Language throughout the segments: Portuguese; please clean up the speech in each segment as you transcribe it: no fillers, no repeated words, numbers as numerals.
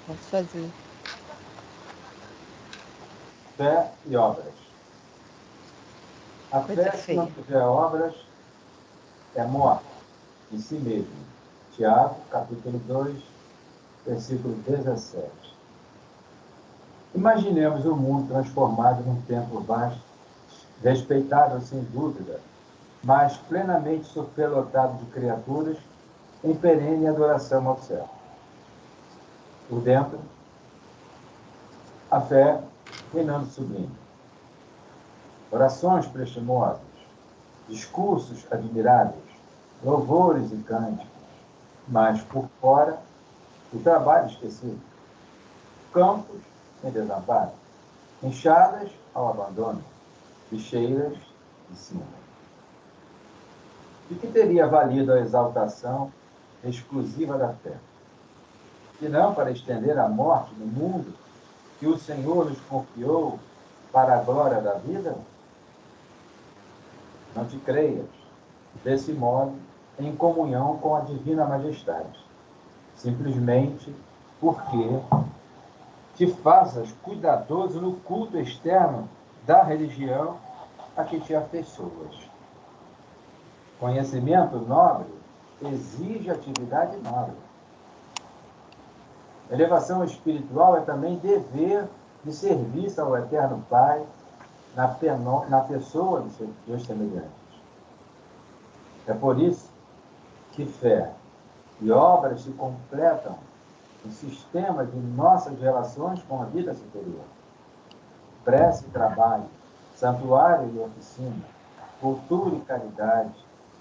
Posso fazer. Fé e obras. A Coisa fé, se não feia. tiver obras, é morte em si mesmo. Tiago, capítulo 2, versículo 17. Imaginemos um mundo transformado num templo vasto, respeitável sem dúvida, mas plenamente superlotado de criaturas em perene adoração ao céu. Por dentro, a fé reinando sublime. Orações prestimosas, discursos admiráveis, louvores e cânticos, mas por fora, o trabalho esquecido. Campos em desamparo, enxadas ao abandono, bicheiras de cima. De que teria valido a exaltação exclusiva da fé? Se não para estender a morte no mundo que o Senhor nos confiou para a glória da vida? Não te creias, desse modo, em comunhão com a divina majestade, simplesmente porque te faças cuidadoso no culto externo da religião a que te afeiçoas. Conhecimento nobre exige atividade nobre. Elevação espiritual é também dever de serviço ao Eterno Pai na pessoa dos seus semelhantes. É por isso que fé e obras se completam no sistema de nossas relações com a vida superior. Prece e trabalho, santuário e oficina, cultura e caridade,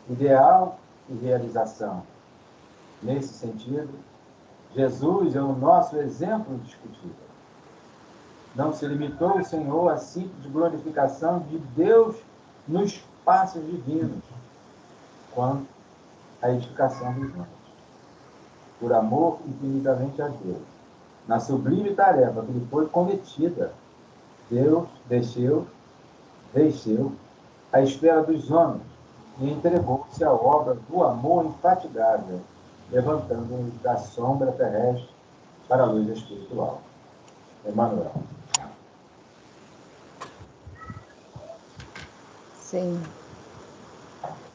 ideal e realização. Nesse sentido, Jesus é o nosso exemplo indiscutível. Não se limitou o Senhor à simples glorificação de Deus nos passos divinos, quanto à edificação dos homens. Por amor infinitamente a Deus, na sublime tarefa que lhe foi cometida, Deus deixou a espera dos homens e entregou-se à obra do amor infatigável, levantando-nos da sombra terrestre para a luz espiritual. Emmanuel. Senhor,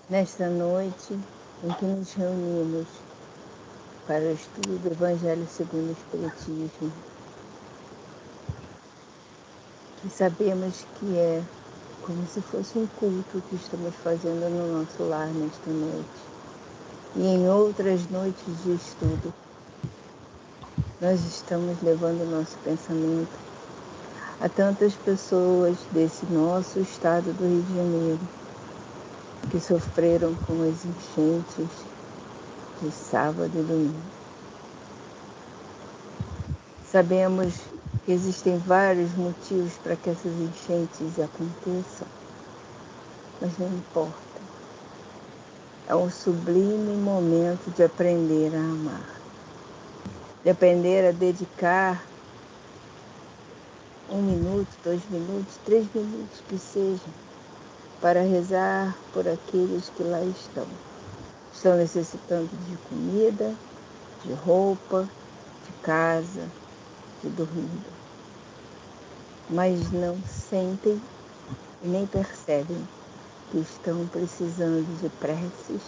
nesta noite em que nos reunimos para o estudo do Evangelho segundo o Espiritismo, que sabemos que é como se fosse um culto que estamos fazendo no nosso lar nesta noite. E em outras noites de estudo, nós estamos levando o nosso pensamento a tantas pessoas desse nosso estado do Rio de Janeiro que sofreram com as enchentes de sábado e domingo. Sabemos que existem vários motivos para que essas enchentes aconteçam, mas não importa. É um sublime momento de aprender a amar, de aprender a dedicar 1 minuto, 2 minutos, 3 minutos que seja, para rezar por aqueles que lá estão. Estão necessitando de comida, de roupa, de casa, de dormida. Mas não sentem e nem percebem que estão precisando de preces,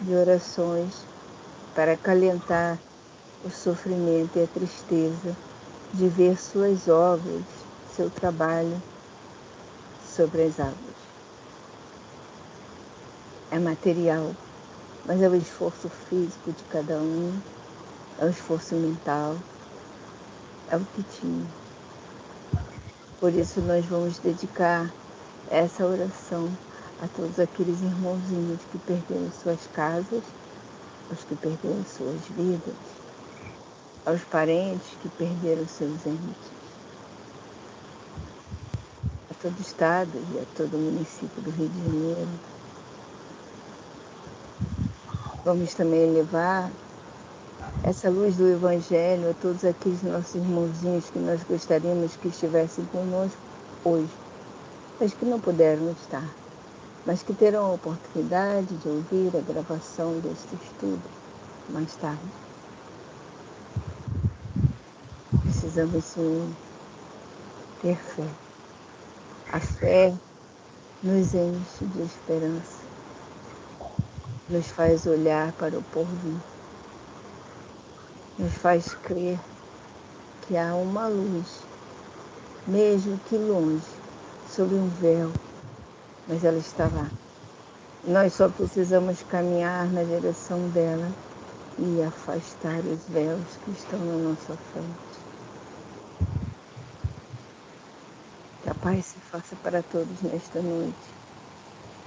de orações para acalentar o sofrimento e a tristeza de ver suas obras, seu trabalho sobre as águas. É material, mas é o esforço físico de cada um, é o esforço mental, é o que tinha. Por isso nós vamos dedicar essa oração a todos aqueles irmãozinhos que perderam suas casas, aos que perderam suas vidas, aos parentes que perderam seus entes, a todo o estado e a todo o município do Rio de Janeiro. Vamos também levar essa luz do Evangelho a todos aqueles nossos irmãozinhos que nós gostaríamos que estivessem conosco hoje, mas que não puderam estar, mas que terão a oportunidade de ouvir a gravação deste estudo mais tarde. precisamos sim ter fé. A fé nos enche de esperança, nos faz olhar para o porvir, nos faz crer que há uma luz, mesmo que longe, sob um véu, mas ela está lá. Nós só precisamos caminhar na direção dela e afastar os véus que estão na nossa frente. Que a paz se faça para todos nesta noite.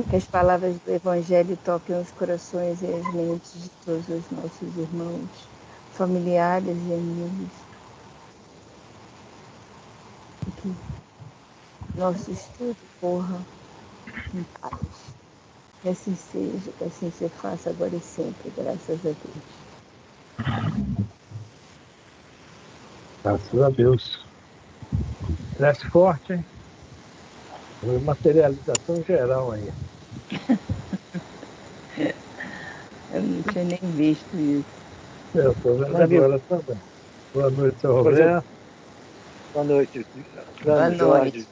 Que as palavras do Evangelho toquem os corações e as mentes de todos os nossos irmãos, familiares e amigos. E que nosso estudo corra em paz. Que assim seja, que assim se faça agora e sempre, graças a Deus. Graças a Deus. Cresce forte, hein? Materialização geral aí. Eu não tinha nem visto isso. Eu estou vendo agora também. Boa noite, seu Roberto. Boa noite, Boa Jorge. noite.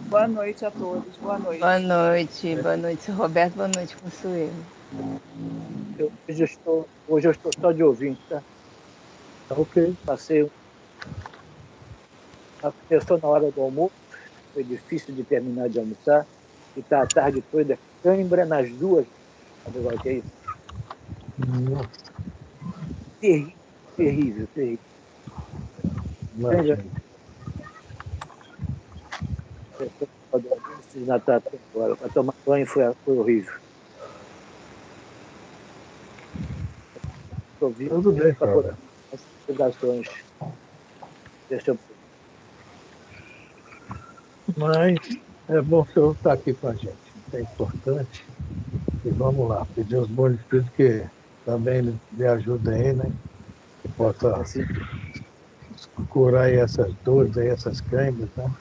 Boa noite a todos. Boa noite. Boa noite, seu Roberto. Boa noite, Consuelo. Hoje eu estou só de ouvinte, tá? Ok. Começou na hora do almoço, foi difícil de terminar de almoçar, e está a tarde toda cãibra nas duas. Sabe o que é isso? Nossa. Terrível. Imagina. Agora, para tomar banho foi horrível. Tudo bem, cara. As ligações. Deixa eu... Mas é bom que o senhor está aqui com a gente. É importante. E vamos lá, pedir aos bons espíritos que também lhe ajudem aí, né? Que possa curar aí essas dores, aí, essas câimbras, né?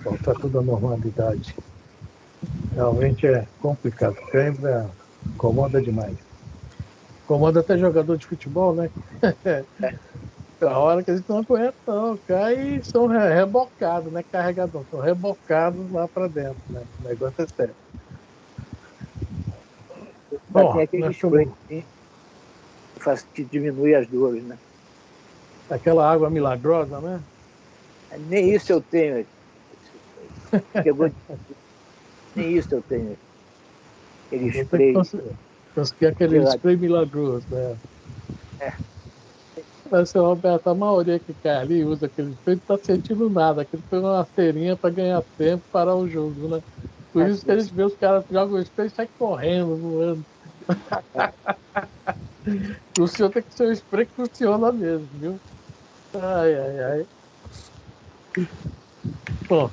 Voltar tudo à normalidade. Realmente é complicado. Câimbra incomoda demais. Incomoda até jogador de futebol, né? A hora que eles estão aguentando, cai e são rebocados, né? Carregador, são rebocados lá para dentro, né? O negócio é sério. Bom, tem aquele spray que diminui as dores, né? Aquela água milagrosa, né? Nem isso eu tenho. Nem isso eu tenho. Aquele spray. Conseguir aquele spray milagroso, né? Mas, seu Roberto, a maioria que cai ali usa aquele spray não está sentindo nada. Aquilo foi uma cerinha para ganhar tempo, parar o jogo, né? Por isso que a gente vê os caras jogam o spray e saem correndo, voando. O senhor tem que ser um spray que funciona mesmo, viu? Ai. Bom,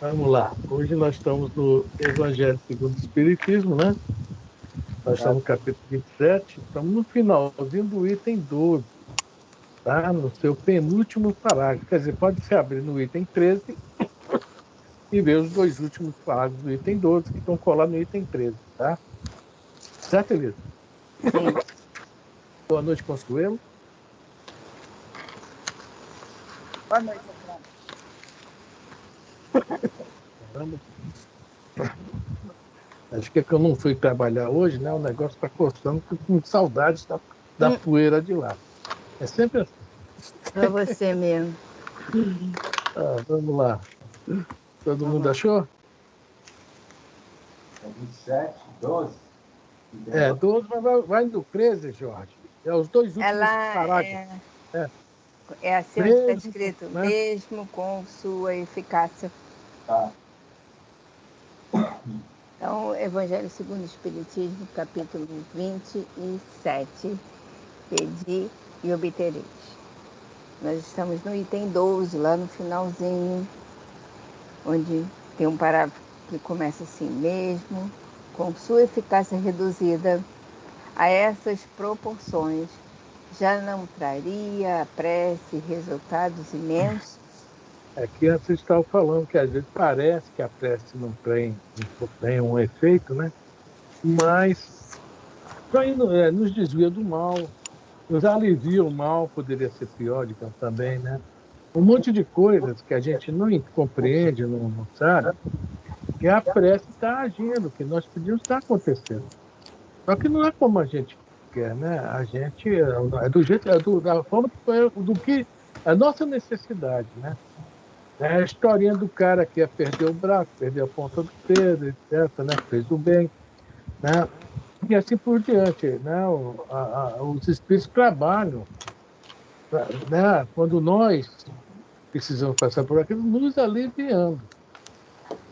vamos lá. Hoje nós estamos no Evangelho segundo o Espiritismo, né? Nós estamos no capítulo 27, estamos no finalzinho do item 12, tá? No seu penúltimo parágrafo. Quer dizer, pode se abrir no item 13 e ver os dois últimos parágrafos do item 12 que estão colados no item 13, tá? Certo, Elisa? Sim. Boa noite, Consuelo. Boa noite, Caramba. Acho que é que eu não fui trabalhar hoje, né? O negócio está coçando, tô com saudades da poeira de lá. É sempre assim. Para você mesmo. Vamos lá. Todo mundo achou? 27, 12. 12, mas vai no 13, Jorge. É os dois últimos parágrafos. É assim que está escrito, né? Mesmo com sua eficácia. Tá. Então, Evangelho segundo o Espiritismo, capítulo 27, pedi e obtereis. Nós estamos no item 12, lá no finalzinho, onde tem um parágrafo que começa assim: mesmo com sua eficácia reduzida a essas proporções, já não traria a prece resultados imensos? Aqui antes estava falando que às vezes parece que a prece não tem um efeito, né? Mas nos desvia do mal, nos alivia o mal, poderia ser pior, digamos, também, né? um monte de coisas que a gente não compreende, não sabe, que a prece está agindo, que nós pedimos está acontecendo. Só que não é como a gente quer, né? A gente é do jeito, da forma do que a nossa necessidade, né? É a historinha do cara que ia perder o braço, perder a ponta do dedo, etc., né? Fez o bem, né? E assim por diante, né? Os espíritos trabalham, né? Quando nós precisamos passar por aquilo, nos aliviando.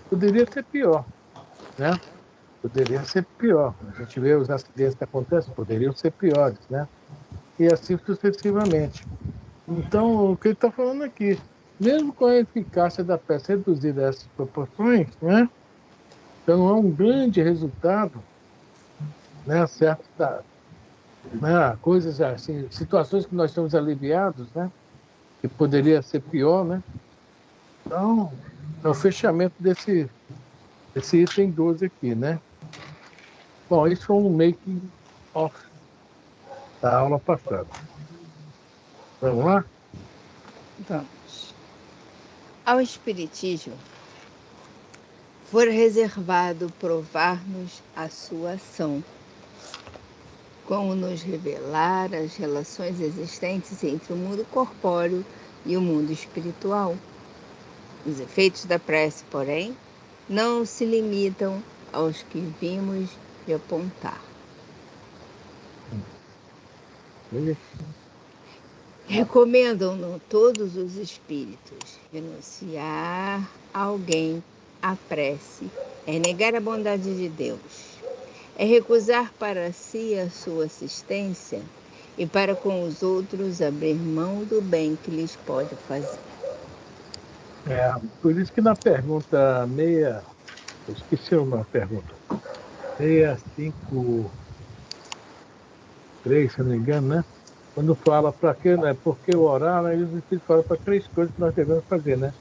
Poderia ser pior, né? Poderia ser pior. A gente vê os acidentes que acontecem, poderiam ser piores, né? E assim sucessivamente. Então, o que ele está falando aqui, mesmo com a eficácia da peça reduzida a essas proporções, né? Então, é um grande resultado, né? Certo? Né? Coisas assim, situações que nós estamos aliviados, né? Que poderia ser pior, né? Então, é o fechamento desse item 12 aqui, né? Bom, isso foi um making of da aula passada. Vamos lá? Vamos. Ao Espiritismo for reservado provar-nos a sua ação, como nos revelar as relações existentes entre o mundo corpóreo e o mundo espiritual. Os efeitos da prece, porém, não se limitam aos que vimos de apontar. Recomendam-no todos os espíritos. Renunciar a alguém à prece é negar a bondade de Deus. É recusar para si a sua assistência e para com os outros abrir mão do bem que lhes pode fazer. Por isso que na pergunta eu esqueci uma pergunta, 653, se não me engano, né? Quando fala para quê, né? Por que orar, né? Os Espíritos falam para 3 coisas que nós devemos fazer, né?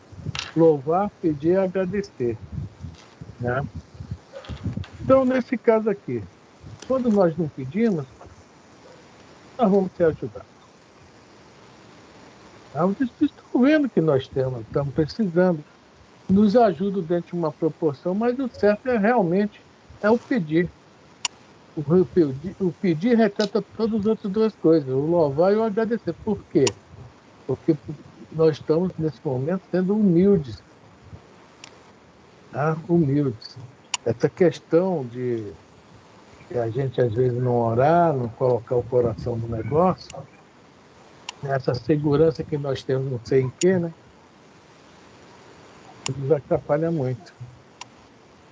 Louvar, pedir e agradecer, né? Então, nesse caso aqui, quando nós não pedimos, nós vamos ser ajudados. Os Espíritos estão vendo que nós estamos precisando, nos ajudam dentro de uma proporção, mas o certo é realmente o pedir. O pedir retrata todas as outras 2 coisas, o louvar e o agradecer. Por quê? Porque nós estamos, nesse momento, sendo humildes. Tá? Humildes. Essa questão de a gente, às vezes, não orar, não colocar o coração no negócio, essa segurança que nós temos, não sei em quê, né? Nos atrapalha muito.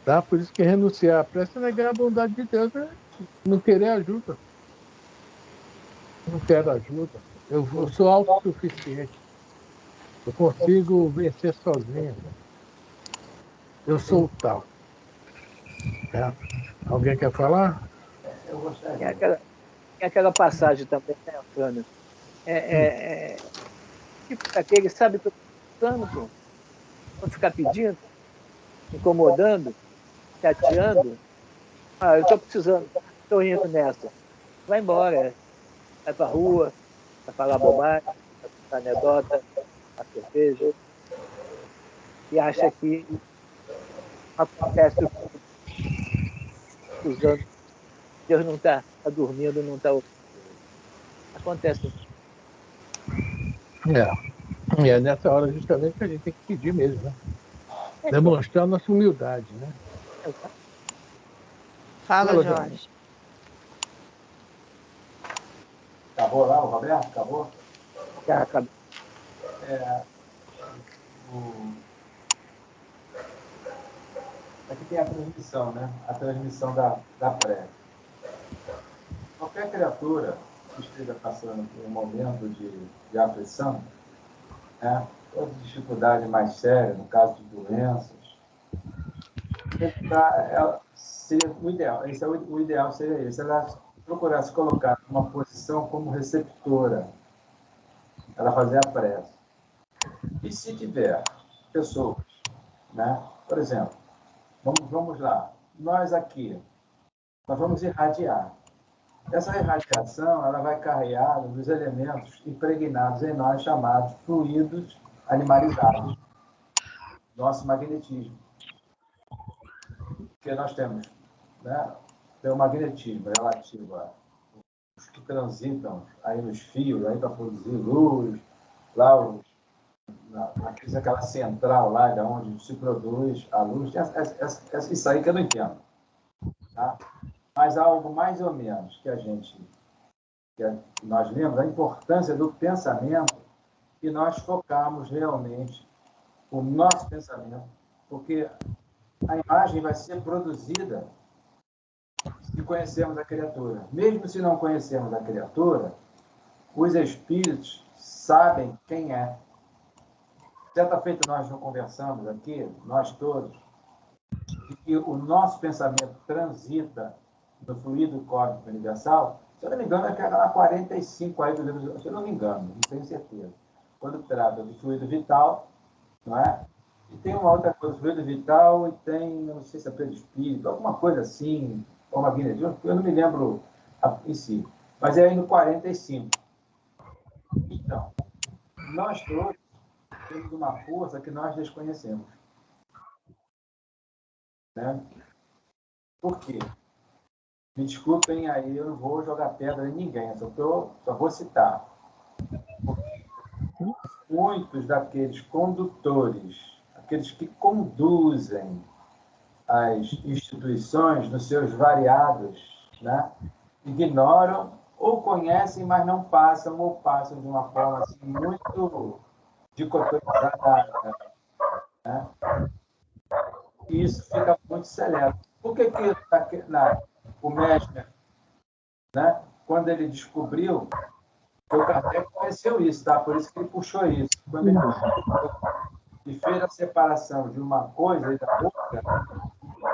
Tá? Por isso que renunciar à prece é negar a bondade de Deus, é não querer ajuda. Não quero ajuda. Eu sou autossuficiente. Eu consigo vencer sozinho. Eu sou o tal. Né? Alguém quer falar? Eu gostaria. Tem aquela passagem também, né, Antônio? Tipo aquele, sabe que eu estou precisando, pô? Vou ficar pedindo, incomodando, chateando. Ah, eu estou precisando, estou indo nessa. Vai embora, vai para a rua, vai falar bobagem, vai contar anedota, a cerveja, e acha que acontece o que usando. Deus não está dormindo, não está ouvindo. Acontece. É nessa hora justamente que a gente tem que pedir mesmo, né? Demonstrar nossa humildade, né? Fala, Jorge. Acabou lá, o Roberto? Acabou? Já acabou. Aqui tem a transmissão, né? A transmissão da prece. Qualquer criatura que esteja passando por um momento de aflição, né? Ou de dificuldade mais séria, no caso de doenças, seria o ideal. O ideal seria esse. Ela procurar se colocar numa posição como receptora. Ela fazer a prece. E se tiver pessoas, né? Por exemplo, vamos lá. Nós aqui, nós vamos irradiar. Essa irradiação ela vai carregar dos elementos impregnados em nós, chamados fluidos animalizado, nosso magnetismo. Porque nós temos, né, tem o magnetismo relativo a os que transitam aí nos fios, aí para produzir luz, lá aquela central lá de onde se produz a luz, isso aí que eu não entendo. Tá? Mas há algo mais ou menos que nós vemos, a importância do pensamento, e nós focamos realmente o nosso pensamento, porque a imagem vai ser produzida se conhecemos a criatura. Mesmo se não conhecemos a criatura, os espíritos sabem quem é. Certa feita nós não conversamos aqui, nós todos, de que o nosso pensamento transita no fluido cósmico universal. Se eu não me engano, é que era lá 45 aí do livro, se eu não me engano, não tenho certeza. Quando trata do fluido vital, não é? E tem uma outra coisa, fluido vital, e tem, eu não sei se é perispírito, alguma coisa assim, ou magnetismo, eu não me lembro em si. Mas é aí no 45. Então, nós todos temos uma força que nós desconhecemos. Né? Por quê? Me desculpem aí, eu não vou jogar pedra em ninguém, só vou citar. Porque muitos daqueles condutores, aqueles que conduzem as instituições nos seus variados, né, ignoram ou conhecem, mas não passam, ou passam de uma forma assim, muito dicotomizada. Né? E isso fica muito seleto. Por que o Mesmer, né, quando ele descobriu, o Kardec conheceu isso, tá? Por isso que ele puxou isso. Quando ele e fez a separação de uma coisa e da outra,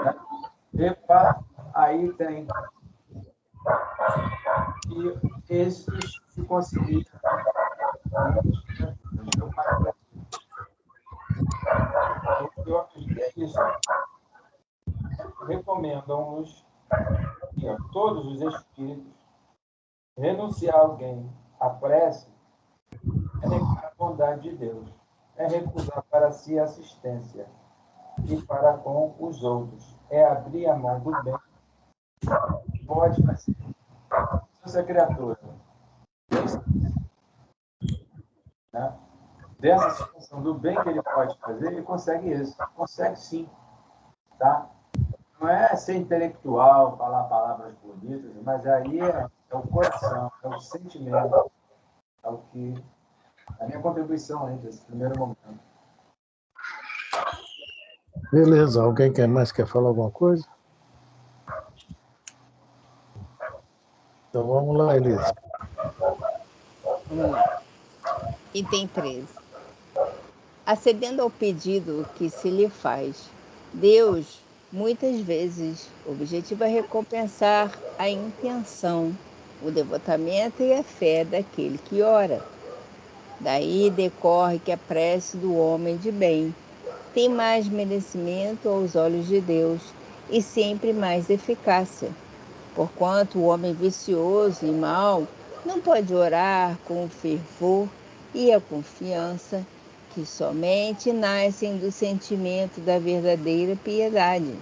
né? Epa, aí tem e esses que conseguiram. Eu acredito que é isso. Recomendam-nos, todos os espíritos, renunciar a alguém à prece é negar a bondade de Deus, é recusar para si a assistência e para com os outros, é abrir a mão do bem. Pode fazer. Se essa criatura, né, dessa situação do bem que ele pode fazer, ele consegue isso. Consegue sim. Tá? Não é ser intelectual, falar palavras bonitas, mas aí é o coração, é o sentimento, é o que a minha contribuição aí nesse primeiro momento. Beleza, alguém quer falar alguma coisa? Então vamos lá, Elisa. Vamos lá. Item 13. Acedendo ao pedido que se lhe faz, Deus, muitas vezes, objetiva recompensar a intenção, o devotamento e a fé daquele que ora. Daí decorre que a prece do homem de bem tem mais merecimento aos olhos de Deus e sempre mais eficácia, porquanto o homem vicioso e mau não pode orar com o fervor e a confiança que somente nascem do sentimento da verdadeira piedade,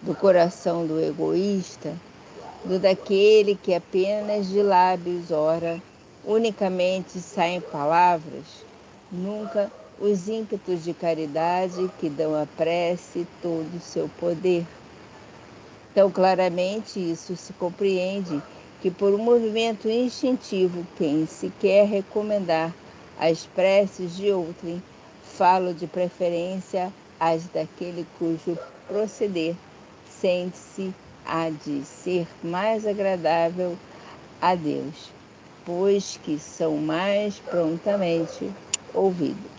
do coração do egoísta, do daquele que apenas de lábios ora, unicamente saem palavras, nunca os ímpetos de caridade que dão à prece todo o seu poder. Tão claramente isso se compreende que por um movimento instintivo, quem se quer recomendar as preces de outrem, falo de preferência às daquele cujo proceder sente-se a de ser mais agradável a Deus, pois que são mais prontamente ouvidos.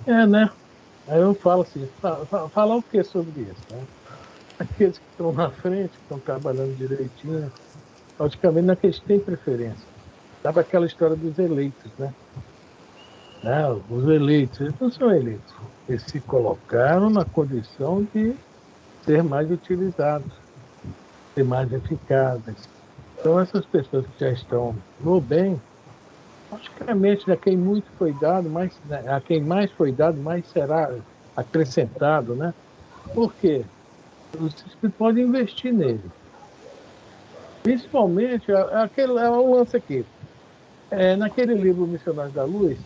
Né? Aí eu falo assim, falar o que sobre isso? Né? Aqueles que estão na frente, que estão trabalhando direitinho, praticamente não é que eles têm preferência. Sabe aquela história dos eleitos, né? Os eleitos, eles não são eleitos. Eles se colocaram na condição de ser mais utilizados, ser mais eficazes. Então, essas pessoas que já estão no bem, praticamente a quem muito foi dado, mais, a quem mais foi dado, mais será acrescentado, né? Por quê? Os espíritos podem investir nele. Principalmente, é o lance aqui. Naquele livro Missionários da Luz,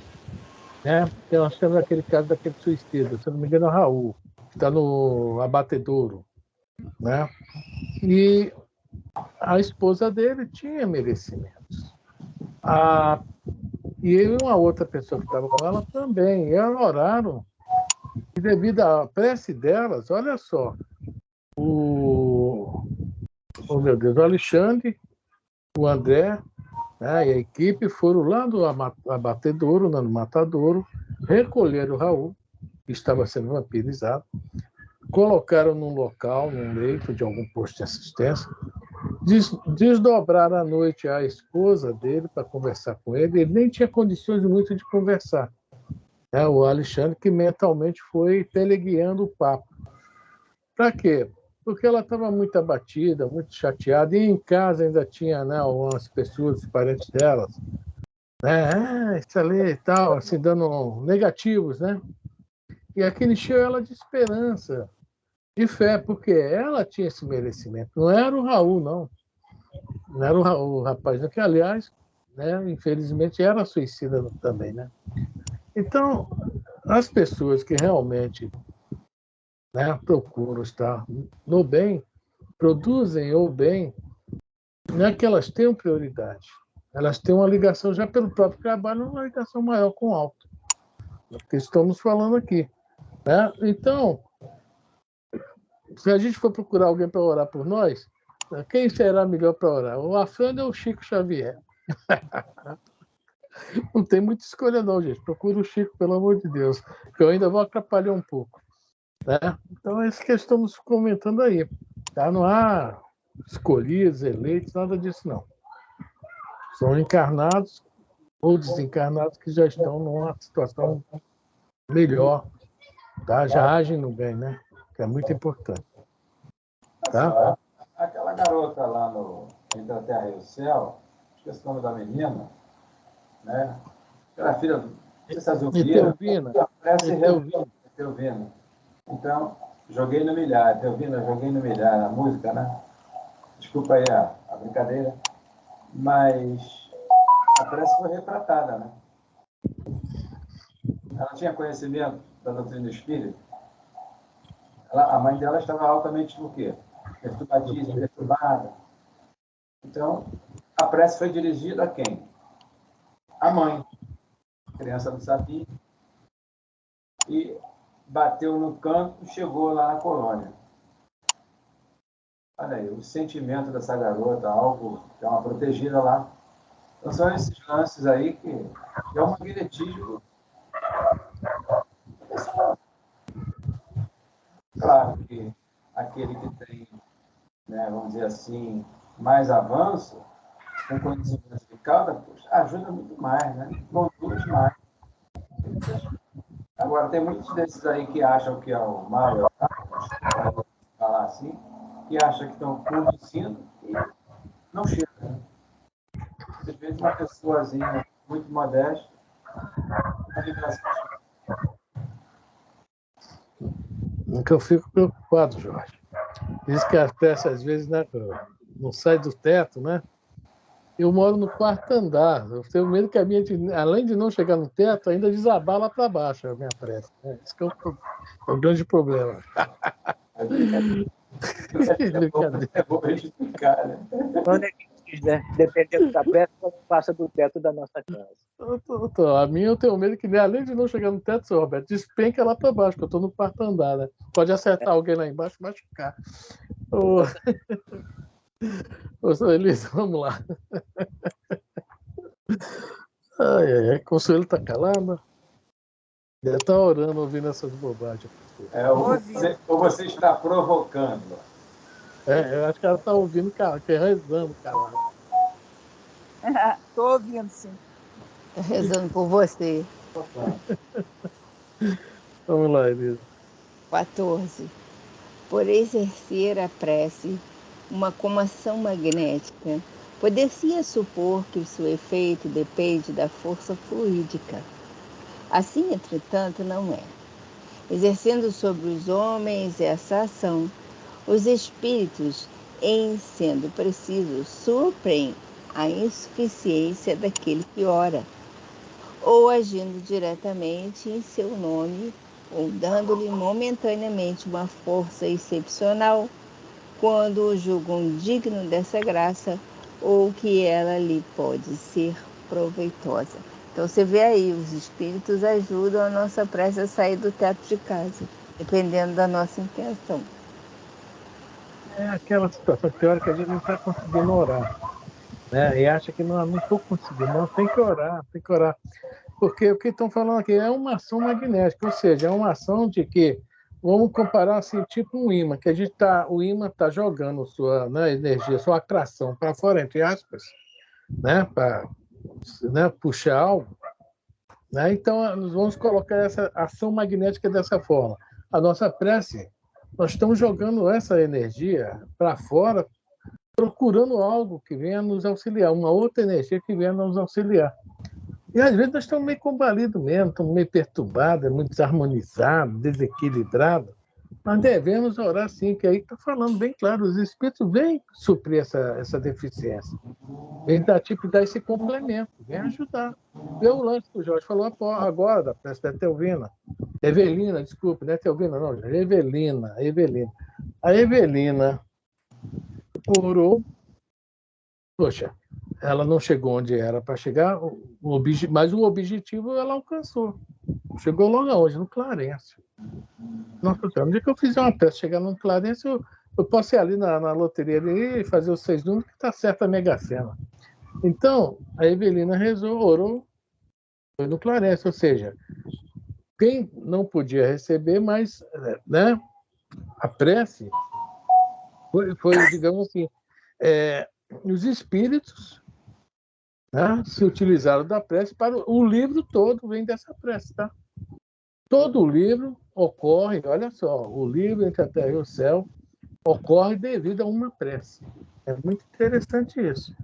né, nós temos aquele caso daquele suicida, se não me engano é o Raul, que está no Abatedouro, né? E a esposa dele tinha merecimentos. E uma outra pessoa que estava com ela também. E elas oraram. E devido à prece delas, olha só, oh meu Deus, o Alexandre, o André, né, e a equipe foram lá no Abatedouro, no Matadouro, recolheram o Raul, que estava sendo vampirizado, colocaram num local, num leito de algum posto de assistência, desdobraram à noite a esposa dele para conversar com ele. Ele nem tinha condições muito de conversar. O Alexandre, que mentalmente foi teleguiando o papo. Para quê? Porque ela estava muito abatida, muito chateada, e em casa ainda tinha, né, umas pessoas, parentes delas, né, isso ali e tal, assim, dando negativos, né? E aquilo encheu ela de esperança, de fé, porque ela tinha esse merecimento. Não era o Raul, não. Não era o rapaz, que, aliás, né, infelizmente, era suicida também, né? Então, as pessoas que realmente, né, procuram estar no bem, produzem o bem, não é que elas tenham prioridade. Elas têm uma ligação, já pelo próprio trabalho, uma ligação maior com o alto. É o que estamos falando aqui. Né? Então, se a gente for procurar alguém para orar por nós, quem será melhor para orar? O Afrânio ou o Chico Xavier? Não tem muita escolha não, gente. Procura o Chico, pelo amor de Deus, que eu ainda vou atrapalhar um pouco. Né? Então, é isso que estamos comentando aí. Tá? Não há escolhidos, eleitos, nada disso não. São encarnados ou desencarnados que já estão numa situação melhor, tá? Já agem no bem, né? Que é muito importante. Tá? Aquela garota lá no Entre a Terra e o Céu, esqueci o nome da menina, né? Era filha do César Etelvina. Parece Etelvina. Então, joguei no milhar, Etelvina, joguei no milhar, a música, né? Desculpa aí a brincadeira, mas a prece foi retratada, né? Ela tinha conhecimento da doutrina espírita. A mãe dela estava altamente o quê? Perturbada. Então, a prece foi dirigida a quem? A mãe. A criança não sabia. E bateu no canto, chegou lá na colônia. Olha aí, o sentimento dessa garota, algo que é uma protegida lá. Então, são esses lances aí que é um magnetismo. Claro que aquele que tem, né, vamos dizer assim, mais avanço, com conhecimento de causa, ajuda muito mais, né? Conduz mais. Agora, tem muitos desses aí que acham que é o mal, falar assim, que acham que estão conduzindo e não chega. Né? Às vezes, uma pessoazinha muito modesta, a vibração chega. Nunca eu fico preocupado, Jorge. Diz que as peças, às vezes, né, não sai do teto, né? Eu moro no quarto andar. Eu tenho medo que a minha, além de não chegar no teto, ainda desabar lá para baixo a minha prece. Esse que é o grande problema. É bom explicar, né? Quando é que diz, né? Dependendo da pressa, passa do teto da nossa casa. A minha eu tenho medo que, além de não chegar no teto, seu Roberto, despenca lá para baixo, que eu estou no quarto andar, né? Pode acertar alguém lá embaixo e machucar. Ô, Elisa, vamos lá. Ai, Consuelo está calada. Ele está orando, ouvindo essas bobagens. Ou você está provocando. Eu acho que ela está ouvindo, rezando, calada. Estou ouvindo, sim. Está rezando por você. Vamos lá, Elisa. 14. Por exercer a prece uma comoção magnética Poder-se-ia supor que o seu efeito depende da força fluídica. Assim, entretanto, não é. Exercendo sobre os homens essa ação, os espíritos, em sendo preciso, suprem a insuficiência daquele que ora, ou agindo diretamente em seu nome, ou dando-lhe momentaneamente uma força excepcional, quando o julgam digno dessa graça, ou que ela lhe pode ser proveitosa. Então você vê aí, os espíritos ajudam a nossa prece a sair do teto de casa, dependendo da nossa intenção. É aquela situação teórica, a gente não está conseguindo orar, né? E acha que não estou conseguindo, não, tem que orar, tem que orar. Porque o que estão falando aqui é uma ação magnética, ou seja, é uma ação de que, vamos comparar assim, tipo um ímã, que o ímã está jogando sua, né, energia, sua atração para fora, entre aspas, né, para, né, puxar algo, né? Então, nós vamos colocar essa ação magnética dessa forma. A nossa prece, nós estamos jogando essa energia para fora, procurando algo que venha nos auxiliar, uma outra energia que venha nos auxiliar. E às vezes nós estamos meio combalidos mesmo, estamos meio perturbados, muito desarmonizados, desequilibrados. Mas devemos orar sim, que aí está falando bem claro, os espíritos vêm suprir essa deficiência. Vem dar esse complemento, vem ajudar. Vê o lance que o Jorge falou agora, da prece da Teovina. Evelina, desculpe, não é Teovina, não, Evelina. A Evelina orou, poxa, ela não chegou onde era para chegar, mas o objetivo ela alcançou. Chegou logo aonde? No Clarence. Nossa, no dia que eu fizer uma peça, chegar no Clarence, eu posso ir ali na loteria ali e fazer os 6 números, que está certo a Mega Sena. Então, a Evelina rezou, orou, foi no Clarence, ou seja, quem não podia receber, mas, né, a prece foi digamos assim, os espíritos, né, se utilizaram da prece para o livro todo vem dessa prece, tá? Todo o livro ocorre, olha só, o livro Entre a Terra e o Céu ocorre devido a uma prece. É muito interessante isso.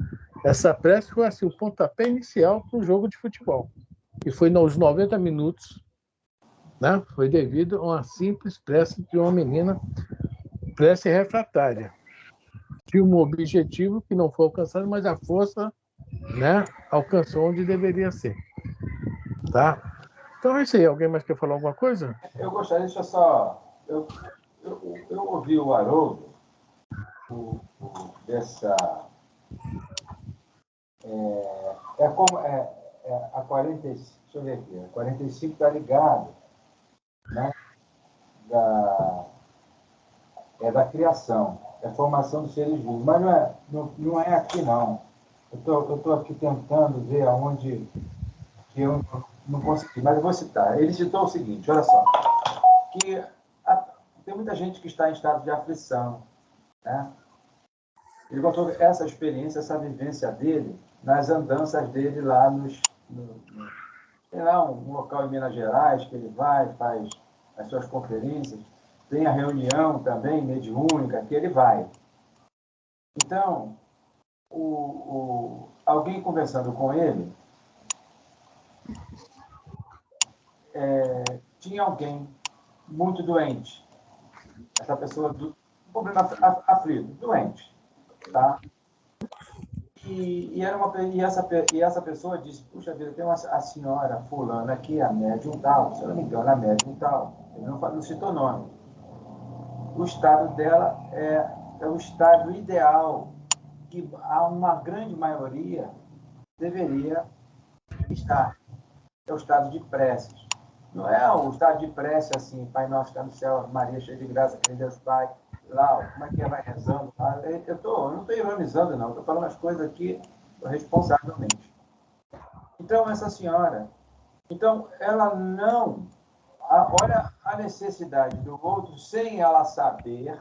Essa prece foi assim, o pontapé inicial para o jogo de futebol. E foi nos 90 minutos, né? Foi devido a uma simples prece de uma menina, prece refratária. Tinha um objetivo que não foi alcançado, mas a força, né, alcançou onde deveria ser. Tá? Então é isso aí. Alguém mais quer falar alguma coisa? Eu gostaria, deixa só... Eu ouvi o Haroldo dessa... a 40, deixa eu ver aqui, a 45 está ligado, né? Da criação, é a formação dos seres vivos. Mas não é aqui, não. Eu estou aqui tentando ver aonde que eu não consegui, mas eu vou citar. Ele citou o seguinte, olha só, que tem muita gente que está em estado de aflição, né? Ele contou essa experiência, essa vivência dele, nas andanças dele lá tem lá um local em Minas Gerais que ele vai, faz as suas conferências, tem a reunião também mediúnica que ele vai. Então, alguém conversando com ele, tinha alguém muito doente, essa pessoa um problema aflito, doente, tá? E essa pessoa disse, puxa vida, tem a senhora fulana aqui, a médium tal, se eu não me engano, a médium tal, ele não citou nome. O estado dela é o estado ideal que a uma grande maioria deveria estar. É o estado de preces. Não é o estado de prece assim, Pai Nosso que está no céu, Maria cheia de graça, que Deus Pai, lá, como é que vai rezando? Eu não estou ironizando, não, estou falando as coisas aqui responsavelmente. Então, essa senhora, ela não... Olha a necessidade do outro sem ela saber.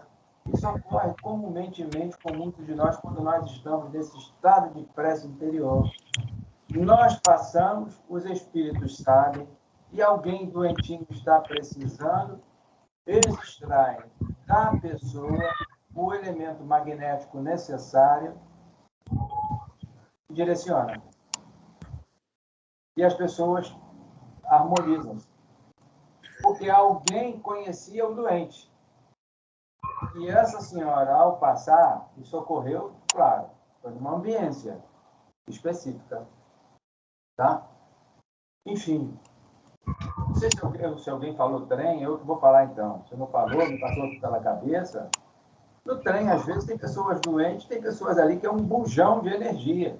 Isso ocorre comumente com muitos de nós quando nós estamos nesse estado de prece interior. Nós passamos, os espíritos sabem, e alguém doentinho está precisando, eles extraem da pessoa o elemento magnético necessário e direciona. E as pessoas harmonizam-se. Porque alguém conhecia o doente. E essa senhora, ao passar, e socorreu, claro, foi numa ambiência específica. Tá? Enfim, não sei se alguém falou trem, eu vou falar então. Se não falou, me passou pela cabeça. No trem, às vezes, tem pessoas doentes, tem pessoas ali que é um bujão de energia.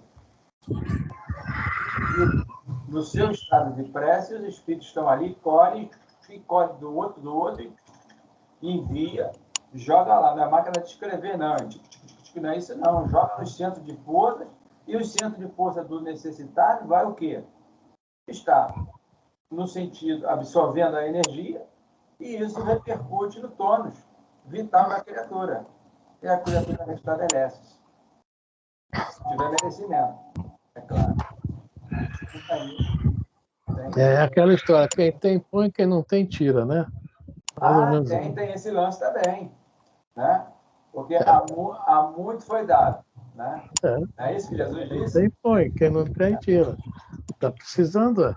E no seu estado de prece, os espíritos estão ali, colhem do outro, e envia, joga lá. Não é máquina de escrever, não. Não é isso, não. Joga nos centros de força, e o centro de força do necessitado vai o quê? Está no sentido, absorvendo a energia, e isso repercute no tônus vital da criatura. E a criatura restabelece. Se tiver merecimento, é claro. É aquela história, quem tem põe, quem não tem tira, né? Tem esse lance também, né? Porque há muito foi dado, né? É isso que Jesus disse? Quem tem põe, quem não tem tira. Tá precisando, é?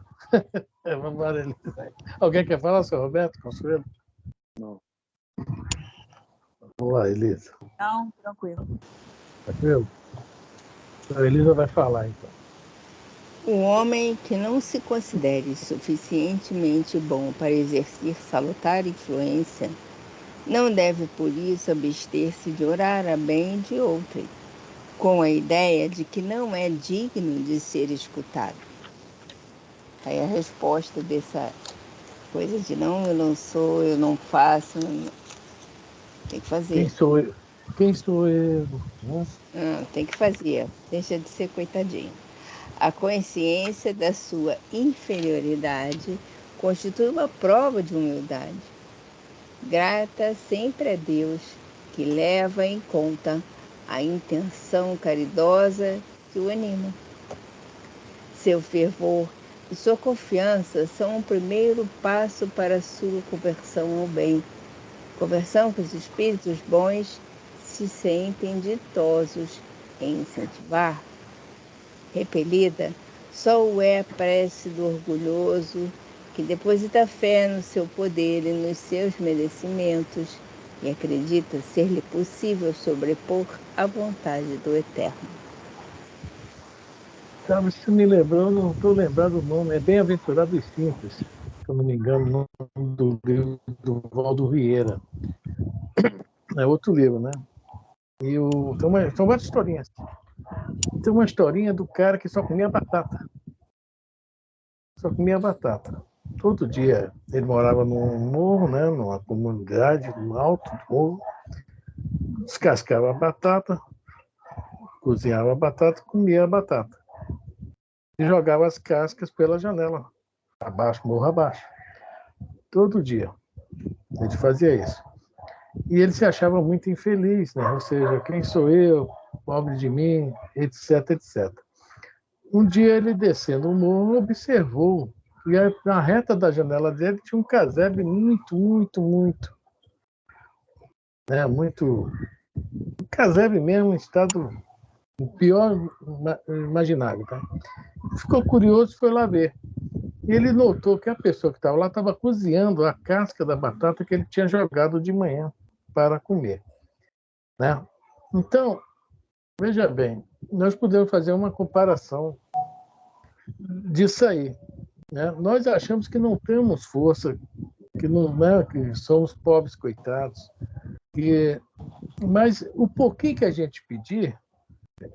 Vamos embora, Elisa. Alguém quer falar, seu Roberto Consuelo? Não. Vamos lá, Elisa. Não, tranquilo. Tranquilo? Então, a Elisa vai falar, então. O homem que não se considere suficientemente bom para exercer salutar influência não deve, por isso, abster-se de orar a bem de outrem, com a ideia de que não é digno de ser escutado. Aí a resposta dessa coisa de não, eu não sou, eu não faço, tem que fazer. Quem sou eu? Quem sou eu? Tem que fazer, deixa de ser coitadinho. A consciência da sua inferioridade constitui uma prova de humildade. Grata sempre a Deus, que leva em conta a intenção caridosa que o anima. Seu fervor e sua confiança são o primeiro passo para a sua conversão ao bem. Conversão que os espíritos bons se sentem ditosos em incentivar. Repelida, só o é a prece do orgulhoso que deposita fé no seu poder e nos seus merecimentos e acredita ser-lhe possível sobrepor a vontade do Eterno. Sabe, se me lembrou, não estou lembrado do nome, é Bem-aventurado e Simples, se eu não me engano, o nome do livro do Valdo Vieira. É outro livro, né? E são várias historinhas. Tem uma historinha do cara que só comia batata. Só comia batata. Todo dia ele morava num morro, né? Numa comunidade, no alto do morro. Descascava a batata, cozinhava a batata, comia a batata. E jogava as cascas pela janela, abaixo, morro abaixo. Todo dia. Ele fazia isso. E ele se achava muito infeliz, né? Ou seja, quem sou eu, pobre de mim, etc, etc. Um dia ele descendo o morro observou que na reta da janela dele tinha um casebre muito, né? Muito um casebre mesmo em estado pior imaginável, tá? Ficou curioso e foi lá ver. E ele notou que a pessoa que estava lá estava cozinhando a casca da batata que ele tinha jogado de manhã para comer, né? Então, veja bem, nós podemos fazer uma comparação disso aí, né? Nós achamos que não temos força, que não, né, que somos pobres coitados, mas o pouquinho que a gente pedir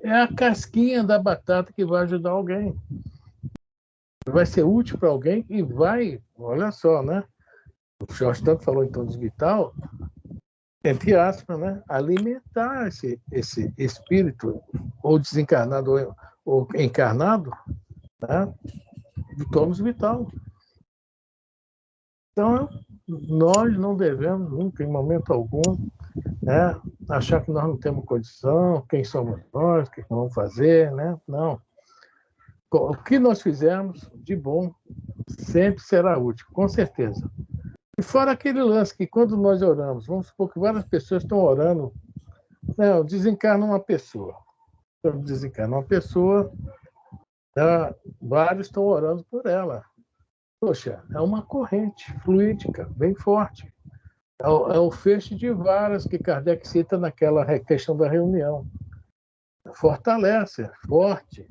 é a casquinha da batata que vai ajudar alguém, vai ser útil para alguém e vai, olha só, né? O Jorge tanto falou em tônus vital, entre aspas, né? Alimentar esse espírito, ou desencarnado ou encarnado, né? Do tônus vital. Então, nós não devemos nunca, em momento algum, né, achar que nós não temos condição, quem somos nós, o que vamos fazer, né? Não. O que nós fizermos de bom sempre será útil, com certeza. E fora aquele lance que quando nós oramos, vamos supor que várias pessoas estão orando, desencarna uma pessoa. quando desencarna uma pessoa, vários estão orando por ela. Poxa, é uma corrente fluídica, bem forte. É o feixe de varas que Kardec cita naquela questão da reunião. Fortalece, é forte,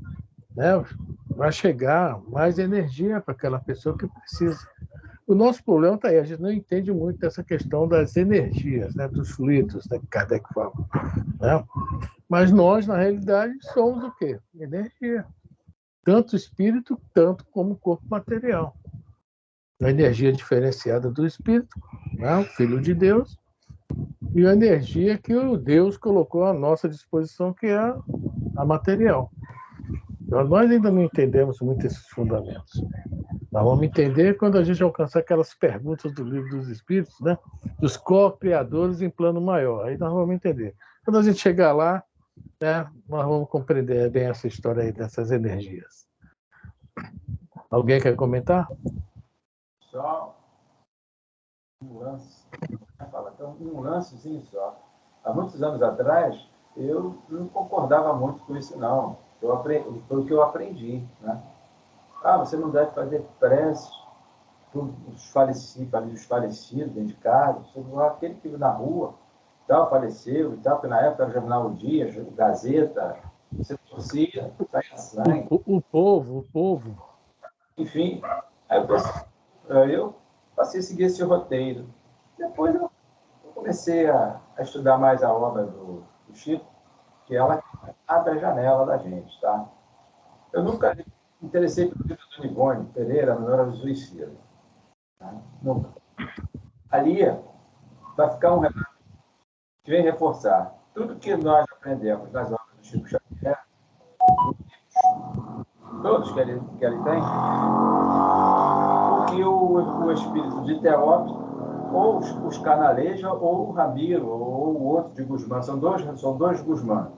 né? Vai chegar mais energia para aquela pessoa que precisa. O nosso problema está aí, a gente não entende muito dessa questão das energias, né? Dos fluidos, né? Que Kardec fala. Né? Mas nós, na realidade, somos o quê? Energia. Tanto espírito, tanto como corpo material. A energia diferenciada do espírito, né? O Filho de Deus, e a energia que o Deus colocou à nossa disposição, que é a material. Então, nós ainda não entendemos muito esses fundamentos. Nós vamos entender quando a gente alcançar aquelas perguntas do Livro dos Espíritos, né? Dos co-criadores em plano maior. Aí nós vamos entender. Quando a gente chegar lá, né, nós vamos compreender bem essa história aí dessas energias. Alguém quer comentar? Só um lance. Então, um lancezinho só. Há muitos anos atrás, eu não concordava muito com isso, não. Foi o que eu aprendi, né? Você não deve fazer preces para os falecidos, indicados, aquele que na rua, tal, faleceu e tal, porque na época era o jornal O Dia, Gazeta, você torcia, saia sangue. O povo. Enfim, aí eu passei a seguir esse roteiro. Depois eu comecei a estudar mais a obra do Chico, que ela abre a janela da gente, tá? Eu nunca me interessei pelo livro do Nibone Pereira, Memória do Suicida. Tá? Nunca. Ali vai ficar um relato que vem reforçar tudo que nós aprendemos nas obras do Chico Xavier, todos que ele tem, porque o espírito de Teófilo ou os canaleja, ou o Ramiro, ou o outro de Guzmán. São dois Guzmán.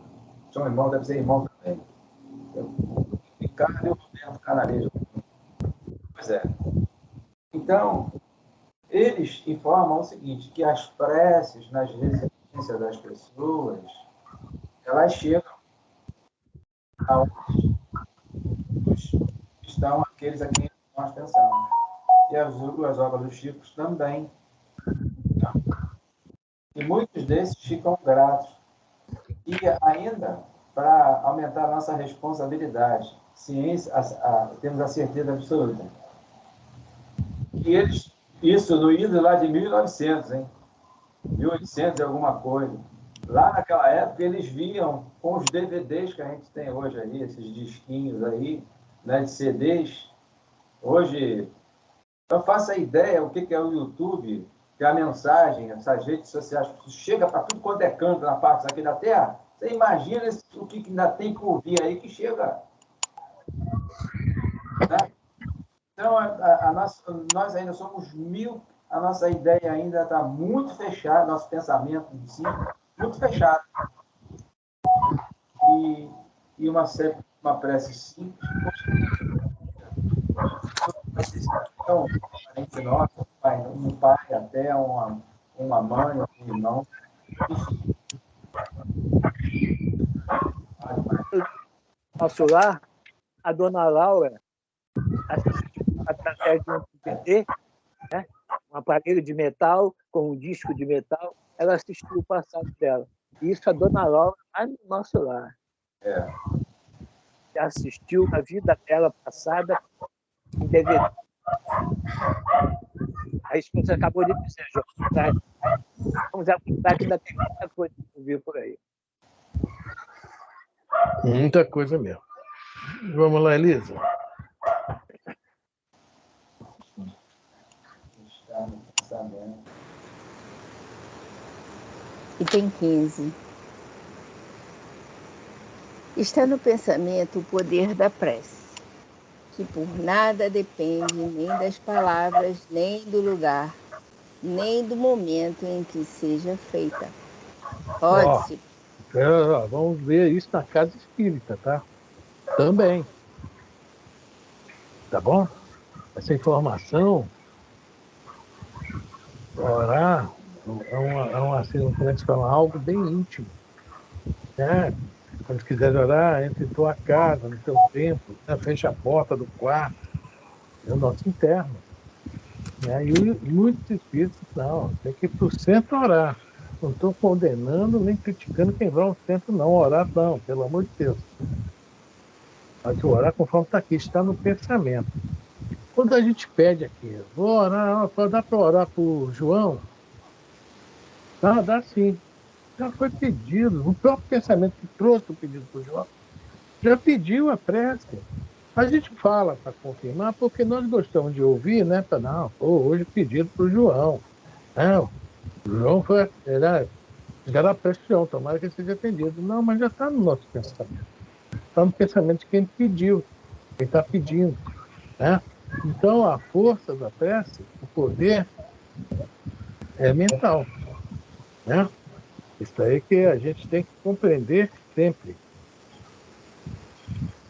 São irmãos, deve ser irmão também. O Ricardo e o Roberto Canaleja. Pois é. Então, eles informam o seguinte, que as preces nas residências das pessoas, elas chegam aonde estão aqueles a quem nós pensamos. E as obras dos Chico também. E muitos desses ficam gratos. E ainda, para aumentar a nossa responsabilidade, temos a certeza absoluta. E eles, isso no ido lá de 1900, hein? 1800 e alguma coisa. Lá naquela época, eles viam com os DVDs que a gente tem hoje aí, esses disquinhos aí, né, de CDs. Hoje, eu faço a ideia o que é o YouTube, que é a mensagem, essas redes sociais, chega para tudo quanto é canto na parte aqui da Terra. Você imagina o que ainda tem que ouvir aí que chega. Né? Então, nós ainda somos 1000, a nossa ideia ainda está muito fechada, nosso pensamento em si, muito fechado. E uma prece simples, então, entre nós, um pai, até uma mãe, um irmão, enfim. Nosso lar, a dona Laura assistiu através de um DVD, né? Um aparelho de metal com um disco de metal, ela assistiu o passado dela. Isso a dona Laura lá no nosso lar. Assistiu a vida dela passada em DVD. É isso que você acabou de dizer, Jorge. Vamos apontar que ainda tem muita coisa para ouvir por aí. Muita coisa mesmo. Vamos lá, Elisa. Item 15. Está no pensamento o poder da prece, que por nada depende nem das palavras, nem do lugar, nem do momento em que seja feita. Pode-se. Vamos ver isso na casa espírita, tá? Também. Tá bom? Essa informação, assim, como é que se fala? Algo bem íntimo. Né? Quando quiser orar, entre em tua casa, no teu templo, né? Fecha a porta do quarto, é o nosso interno. Né? E muitos espíritos, não, tem que ir para o centro orar. Não estou condenando nem criticando quem vai ao centro, não. Orar, não, pelo amor de Deus. Mas orar conforme está aqui, está no pensamento. Quando a gente pede aqui, vou orar, dá para orar para o João? Dá sim. Já foi pedido. O próprio pensamento que trouxe o pedido para o João já pediu a prece. A gente fala para confirmar porque nós gostamos de ouvir, né? Não, hoje pedido para o João. Não, o João era prece do João, tomara que ele seja atendido. Não, mas já está no nosso pensamento. Está no pensamento de quem pediu, quem está pedindo. Né? Então, a força da prece, o poder, é mental. Né? Isso aí que a gente tem que compreender sempre.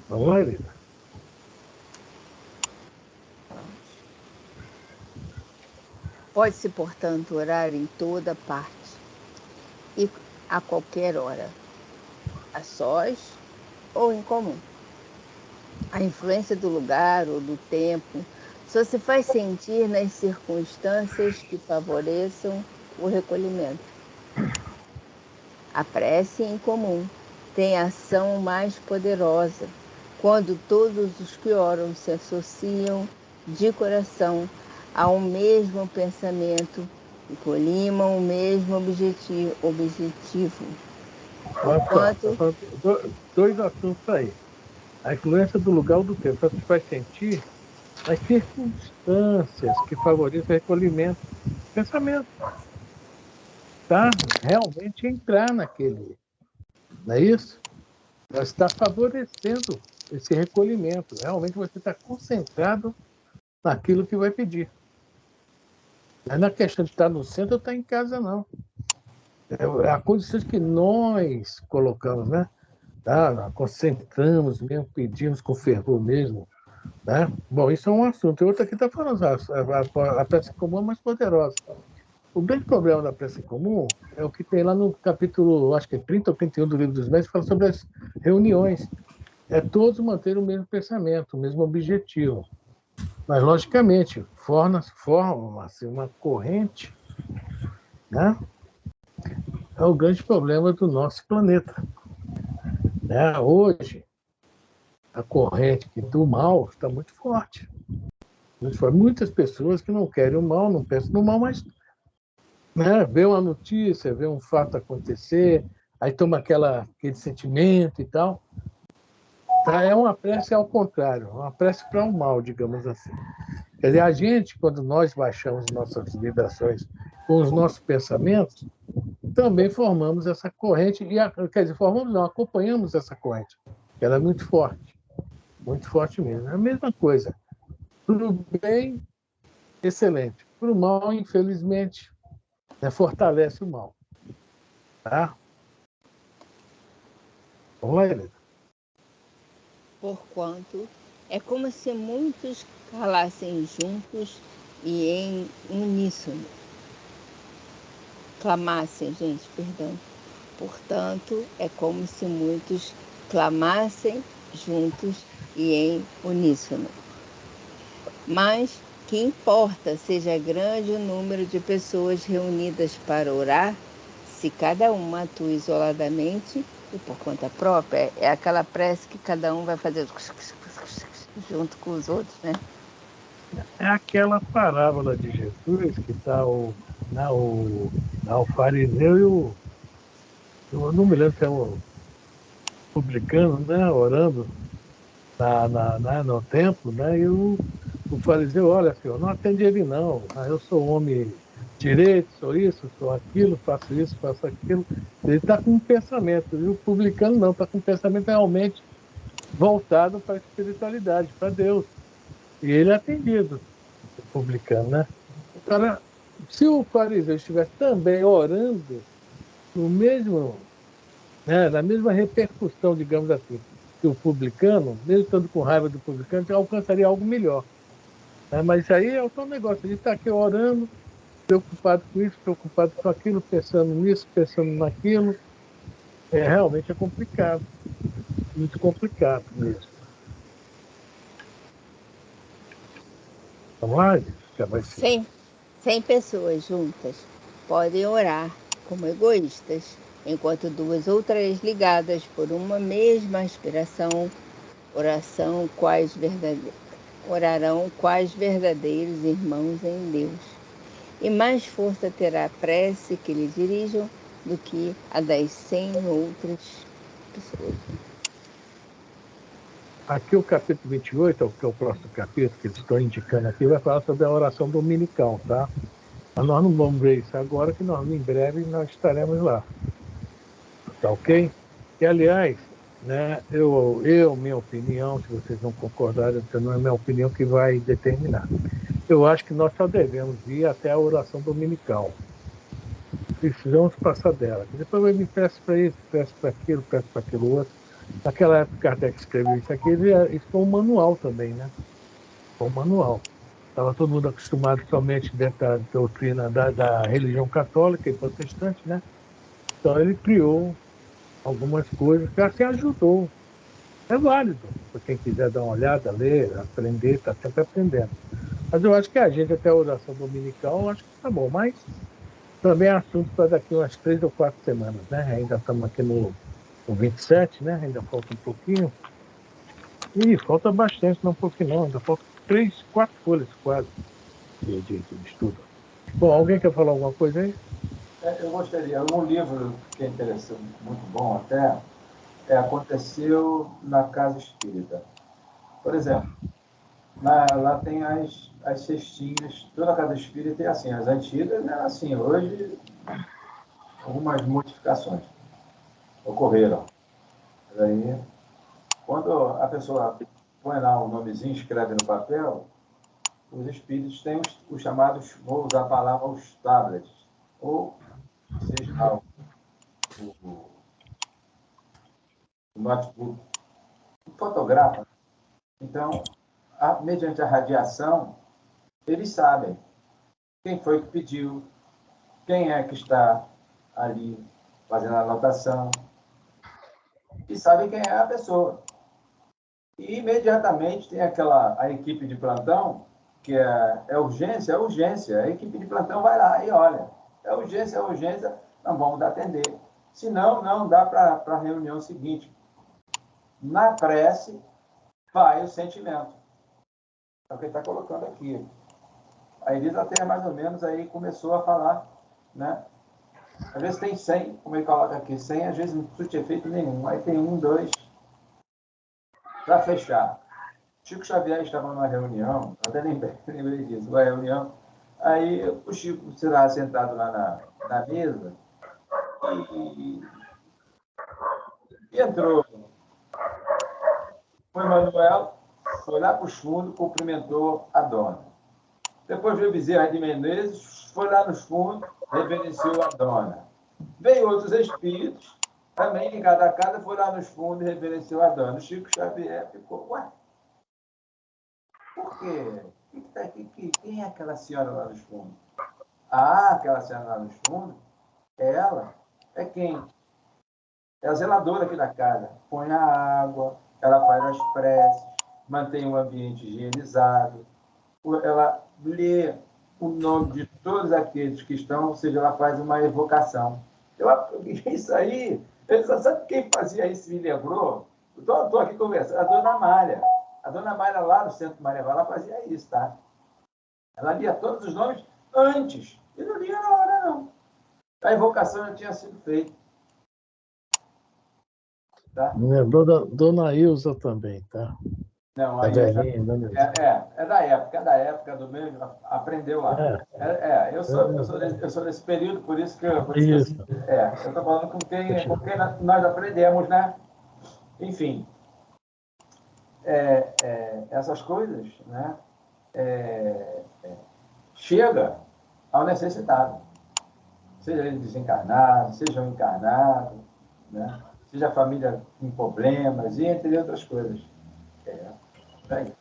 Vamos lá, Elida? Pode-se, portanto, orar em toda parte e a qualquer hora, a sós ou em comum. A influência do lugar ou do tempo só se faz sentir nas circunstâncias que favoreçam o recolhimento. A prece em comum tem ação mais poderosa quando todos os que oram se associam de coração a um mesmo pensamento e colimam o mesmo objetivo. Enquanto... Dois assuntos aí. A influência do lugar ou do tempo. Só se faz sentir as circunstâncias que favorecem o recolhimento do pensamento. Tá? Realmente entrar naquele. Não é isso? Está favorecendo esse recolhimento. Realmente você está concentrado naquilo que vai pedir. Não é na questão de estar no centro ou estar em casa, não. É a condição que nós colocamos, né? Tá? Concentramos mesmo, pedimos com fervor mesmo. Né? Bom, isso é um assunto. E outro aqui está falando, a prece comum é mais poderosa. O grande problema da prece comum é o que tem lá no capítulo, acho que é 30 ou 31 do Livro dos Médiuns, que fala sobre as reuniões. É todos manter o mesmo pensamento, o mesmo objetivo. Mas, logicamente, forma-se uma corrente, né? É o grande problema do nosso planeta. Né? Hoje, a corrente do mal está muito forte. Muitas pessoas que não querem o mal, não pensam no mal, mas né, vê uma notícia, vê um fato acontecer, aí toma aquele sentimento e tal. Tá? É uma prece ao contrário, uma prece para o mal, digamos assim. Quer dizer, a gente, quando nós baixamos nossas vibrações com os nossos pensamentos, também formamos essa corrente, quer dizer, formamos não, acompanhamos essa corrente, que ela é muito forte mesmo. É a mesma coisa. Para o bem, excelente. Para o mal, infelizmente, fortalece o mal. Tá? Vamos lá, Helena. Porquanto é como se muitos falassem juntos e em uníssono. Clamassem, gente, perdão. Portanto, é como se muitos clamassem juntos e em uníssono. Mas que importa seja grande o número de pessoas reunidas para orar, se cada uma atua isoladamente e por conta própria, é aquela prece que cada um vai fazer junto com os outros, né? É aquela parábola de Jesus que está o fariseu e eu não me lembro se é o publicano, né, orando no templo, né, e o fariseu, olha, senhor, não atende ele não, eu sou homem direito, sou isso, sou aquilo, faço isso, faço aquilo. Ele está com um pensamento, e o publicano não, está com um pensamento realmente voltado para a espiritualidade, para Deus. E ele é atendido, o publicano, né? Cara, se o fariseu estivesse também orando no mesmo, né, na mesma repercussão, digamos assim, que o publicano, mesmo estando com raiva do publicano, já alcançaria algo melhor. Mas isso aí é o tal negócio, a gente está aqui orando, preocupado com isso, preocupado com aquilo, pensando nisso, pensando naquilo. Realmente é complicado. muito complicado mesmo. Vamos lá? Já vai ser. 100 pessoas juntas podem orar como egoístas, enquanto duas ou três ligadas por uma mesma aspiração orarão quais verdadeiros irmãos em Deus. E mais força terá a prece que lhe dirijam do que a das 100 outras pessoas. Aqui o capítulo 28, que é o próximo capítulo que eles estão indicando aqui, vai falar sobre a oração dominical, tá? Mas nós não vamos ver isso agora, que nós, em breve nós estaremos lá. Tá ok? E, aliás, né, minha opinião, se vocês não concordarem, não é minha opinião que vai determinar. Eu acho que nós só devemos ir até a oração dominical. Precisamos passar dela. Depois eu me peço para isso, peço para aquilo outro. Naquela época que Kardec escreveu isso aqui, isso foi um manual também, né? Foi um manual. Estava todo mundo acostumado somente dentro da doutrina da religião católica e protestante, né? Então ele criou algumas coisas que assim ajudou. É válido, para quem quiser dar uma olhada, ler, aprender, está sempre aprendendo. Mas eu acho que a gente, até a oração dominical, eu acho que tá bom. Mas também é assunto para daqui umas 3 ou 4 semanas, né? Ainda estamos aqui no 27, né? Ainda falta um pouquinho. E falta bastante, não um pouquinho não. Ainda falta 3, 4 folhas quase de estudo. Bom, alguém quer falar alguma coisa aí? Eu gostaria, um livro que é interessante, muito bom até, Aconteceu na Casa Espírita. Por exemplo, lá tem as cestinhas, toda a Casa Espírita é assim, as antigas eram assim, hoje algumas modificações ocorreram. Aí, quando a pessoa põe lá o nomezinho, escreve no papel, os espíritos têm os chamados, vou usar a palavra, os tablets, ou seja lá, o notebook, fotografa. Então, mediante a radiação, eles sabem quem foi que pediu, quem é que está ali fazendo a anotação, e sabem quem é a pessoa. E imediatamente tem a equipe de plantão, que é urgência, é urgência. A equipe de plantão vai lá e olha, é urgência, não vamos atender. Senão, não dá para a reunião seguinte. Na prece, vai o sentimento. É o que ele está colocando aqui. A Elisa até mais ou menos aí começou a falar, né? Às vezes tem 100, como ele coloca aqui, 100, às vezes não surte efeito nenhum. Aí tem 1, 2, para fechar. Chico Xavier estava numa reunião, até lembrei disso, uma reunião, aí o Chico estava sentado lá na mesa e entrou o Emanuel, foi lá para os fundos, cumprimentou a dona. Depois veio o Bezerra de Menezes, foi lá nos fundos, reverenciou a dona. Veio outros espíritos, também ligado a casa, foi lá nos fundos e reverenciou a dona. O Chico Xavier ficou, ué, por quê? Quem é aquela senhora lá nos fundos? Ah, aquela senhora lá nos fundos, ela é quem? É a zeladora aqui da casa. Põe a água, ela faz as preces, mantém o ambiente higienizado, ela lê o nome de todos aqueles que estão, ou seja, ela faz uma evocação. Isso aí, sabe quem fazia isso me lembrou? Estou aqui conversando, a Dona Mária. A Dona Mária lá no Centro Maria ela fazia isso, tá? Ela lia todos os nomes antes, e não lia na hora, não. A invocação já tinha sido feita. Tá? Dona Ilza também, tá? Não, A aí velhinha, Dona Ilza. é da época do meu, aprendeu lá. Eu sou desse período, por isso que eu Isso. estou falando com quem nós aprendemos, né? Enfim, essas coisas, né? Chega ao necessitado, seja ele desencarnado, seja um encarnado, né? Seja a família com problemas, e entre outras coisas. Aí.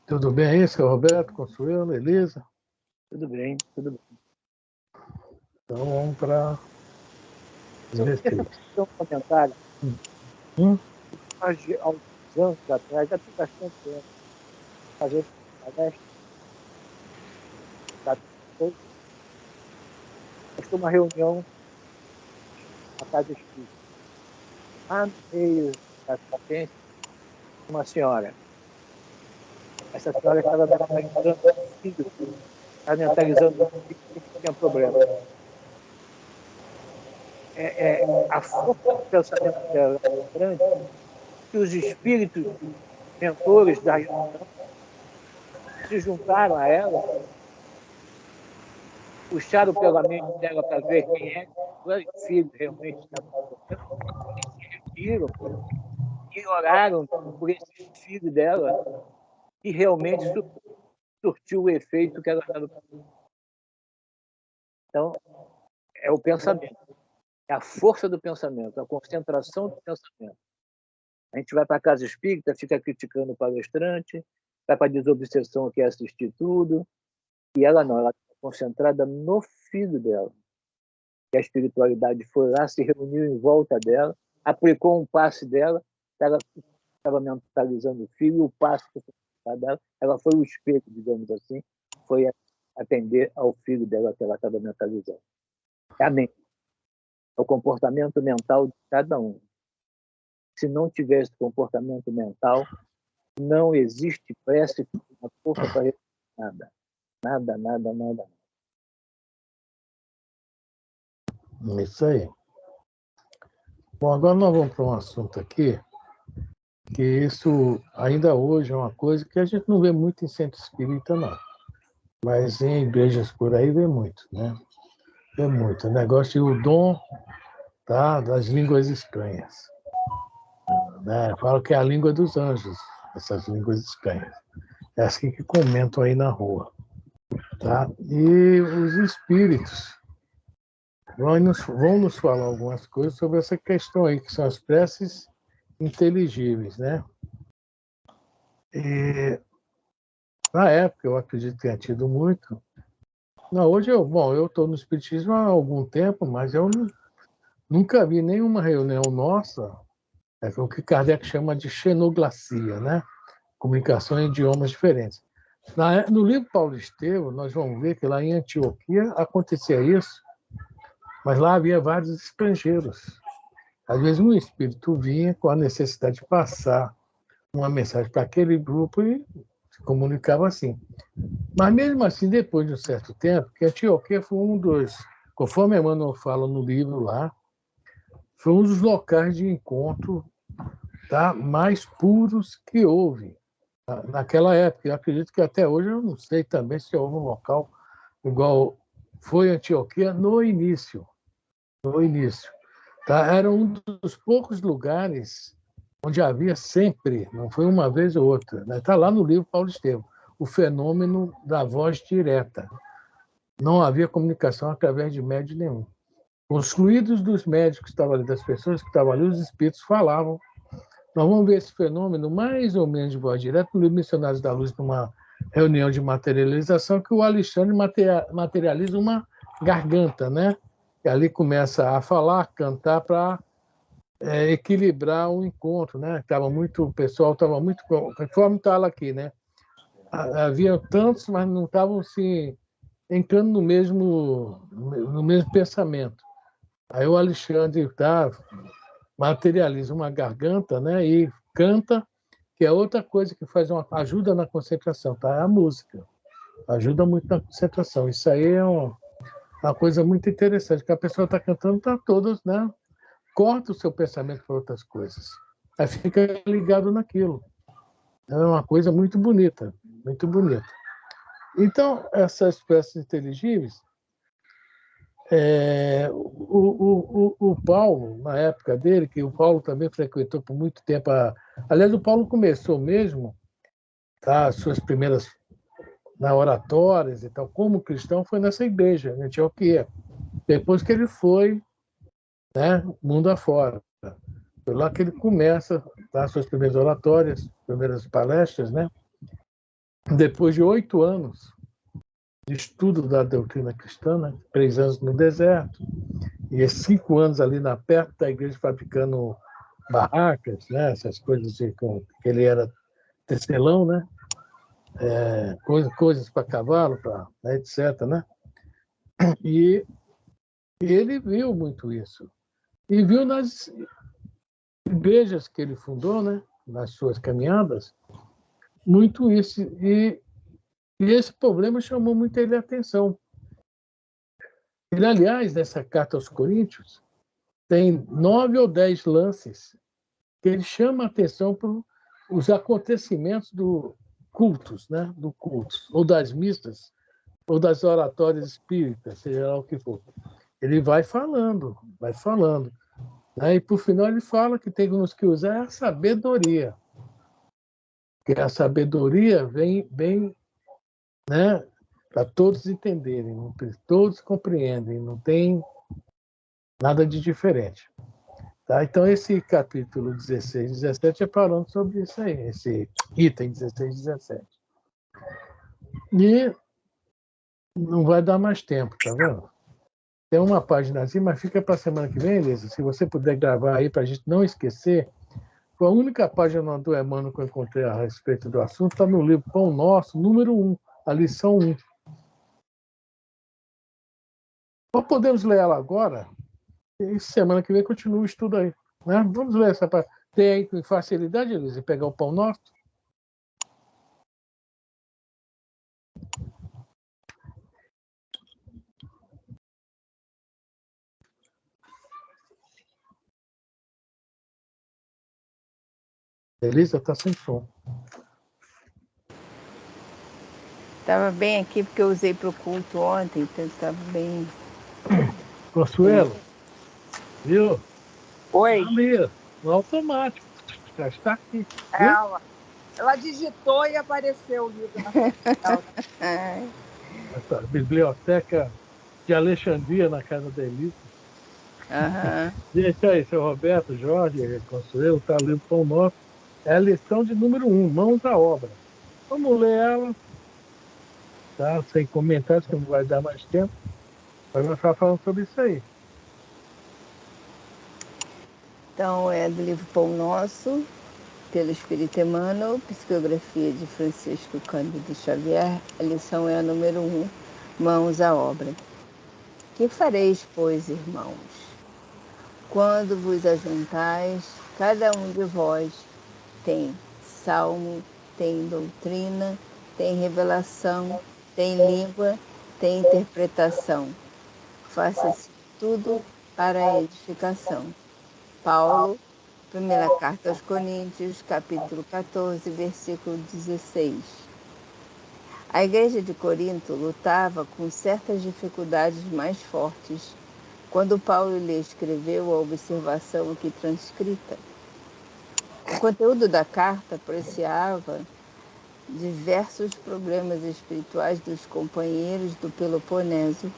Tudo bem aí, seu Roberto, Consuelo, Elisa? Tudo bem, tudo bem. Então vamos para de respeito. Um comentário, Hum? há alguns anos atrás, já tem bastante tempo, fazer palestra, uma reunião na Casa Espírita. Lá no meio da assistência, uma senhora. Essa senhora estava mentalizando o filho, estava mentalizando o filho que tinha problema. A força do pensamento dela é grande, que os espíritos mentores da reunião se juntaram a ela, puxaram pela mente dela para ver quem é o filho realmente estava acontecendo, e oraram por esse filho dela, que realmente surtiu o efeito que ela estava. Então, é o pensamento, é a força do pensamento, a concentração do pensamento. A gente vai para a casa espírita, fica criticando o palestrante, vai para a desobsessão, que é assistir tudo, e ela não, ela está concentrada no filho dela. E a espiritualidade foi lá, se reuniu em volta dela, aplicou um passe dela, ela estava mentalizando o filho, e o passe dela, ela foi o espelho, digamos assim, foi atender ao filho dela que ela estava mentalizando. É a mente, é o comportamento mental de cada um. Se não tiver esse comportamento mental, não existe prece, uma força para resolver nada. Nada, nada, nada. Isso aí. Bom, agora nós vamos para um assunto aqui, que isso ainda hoje é uma coisa que a gente não vê muito em centro espírita, não. Mas em igrejas por aí vê muito, né? Vê muito. O negócio de o dom, tá, das línguas estranhas. Né? Falo que é a língua dos anjos, essas línguas estranhas. Essas que comentam aí na rua. Tá? E os espíritos vão nos falar algumas coisas sobre essa questão aí, que são as preces inteligíveis, né? E na época, eu acredito que tenha tido muito. Não, hoje eu estou no espiritismo há algum tempo, mas eu nunca vi nenhuma reunião nossa, o que Kardec chama de xenoglacia, né? Comunicação em idiomas diferentes. No livro Paulo Estevam, nós vamos ver que lá em Antioquia acontecia isso, mas lá havia vários estrangeiros. Às vezes um espírito vinha com a necessidade de passar uma mensagem para aquele grupo e se comunicava assim. Mas mesmo assim, depois de um certo tempo, que Antioquia foi um dos, conforme Emmanuel fala no livro lá, foi um dos locais de encontro, tá, mais puros que houve naquela época. Eu acredito que até hoje eu não sei também se houve um local igual foi Antioquia no início. No início. Tá? Era um dos poucos lugares onde havia sempre, não foi uma vez ou outra, está, né? Lá no livro Paulo Estevam, o fenômeno da voz direta. Não havia comunicação através de médium nenhum. Os fluidos dos médicos que estavam ali, das pessoas que estavam ali, os espíritos falavam. Nós vamos ver esse fenômeno mais ou menos de voz direta no livro Missionários da Luz, numa reunião de materialização, que o Alexandre materializa uma garganta, né? E ali começa a falar, cantar para equilibrar o encontro, né? O pessoal estava muito, conforme está aqui, né? Havia tantos, mas não estavam se entrando no mesmo pensamento. Aí o Alexandre materializa uma garganta, né? E canta, que é outra coisa que ajuda na concentração, tá? É a música. Ajuda muito na concentração. Isso aí é uma coisa muito interessante, que a pessoa está cantando, está todas, né? Corta o seu pensamento para outras coisas. Aí fica ligado naquilo. É uma coisa muito bonita, muito bonita. Então, essas peças inteligíveis, o Paulo, na época dele, que o Paulo também frequentou por muito tempo, aliás, o Paulo começou mesmo, tá, as suas primeiras oratórias e tal, como cristão, foi nessa igreja, em Antioquia. Depois que ele foi, né, mundo afora. Foi lá que ele começa as suas primeiras oratórias, primeiras palestras, né? Depois de 8 anos de estudo da doutrina cristã, né? 3 anos no deserto, E esses 5 anos ali perto da igreja fabricando barracas, né? Essas coisas que ele era tecelão, né? Coisas para cavalo, né? Etc. Né? E ele viu muito isso. E viu nas igrejas que ele fundou, né? Nas suas caminhadas, muito isso. E esse problema chamou muito ele a atenção. Ele, aliás, nessa carta aos Coríntios, tem 9 ou 10 lances que ele chama a atenção para os acontecimentos do cultos, né? Do cultos, ou das missas, ou das oratórias espíritas, seja lá o que for. Ele vai falando, né? E, por final, ele fala que temos que usar a sabedoria. Que a sabedoria vem, né? Para todos entenderem, todos compreendem, não tem nada de diferente. Tá? Então, esse capítulo 16 e 17 é falando sobre isso aí, esse item 16 e 17. E não vai dar mais tempo, tá vendo? Tem uma página assim, mas fica para a semana que vem, Elisa. Se você puder gravar aí para a gente não esquecer. A única página do Emmanuel que eu encontrei a respeito do assunto está no livro Pão Nosso, número 1, a lição 1. Ou podemos ler ela agora, e semana que vem continua o estudo aí. Né? Vamos ler essa parte. Tem aí com facilidade, Elisa, pegar o Pão Nosso? Elisa está sem som. Estava bem aqui porque eu usei para o culto ontem, então estava bem. Consuelo, viu? Oi. Ali, no automático. Já está aqui. Ela digitou e apareceu o livro na frente dela. Essa biblioteca de Alexandria na casa da Elisa. Aham. Gente, aí, seu Roberto, Jorge, Consuelo, está ali o Pão Nosso. É a lição de número 1, mãos à obra. Vamos ler ela, tá? Sem comentários, que não vai dar mais tempo. Mas vamos ficar falando sobre isso aí. Então, é do livro Pão Nosso, pelo Espírito Emmanuel, psicografia de Francisco Cândido Xavier. A lição é a número 1, mãos à obra. Que fareis, pois, irmãos? Quando vos ajuntais, cada um de vós tem salmo, tem doutrina, tem revelação, tem língua, tem interpretação. Faça-se tudo para a edificação. Paulo, primeira carta aos Coríntios, capítulo 14, versículo 16. A igreja de Corinto lutava com certas dificuldades mais fortes quando Paulo lhe escreveu a observação aqui transcrita. O conteúdo da carta apreciava diversos problemas espirituais dos companheiros do Peloponeso,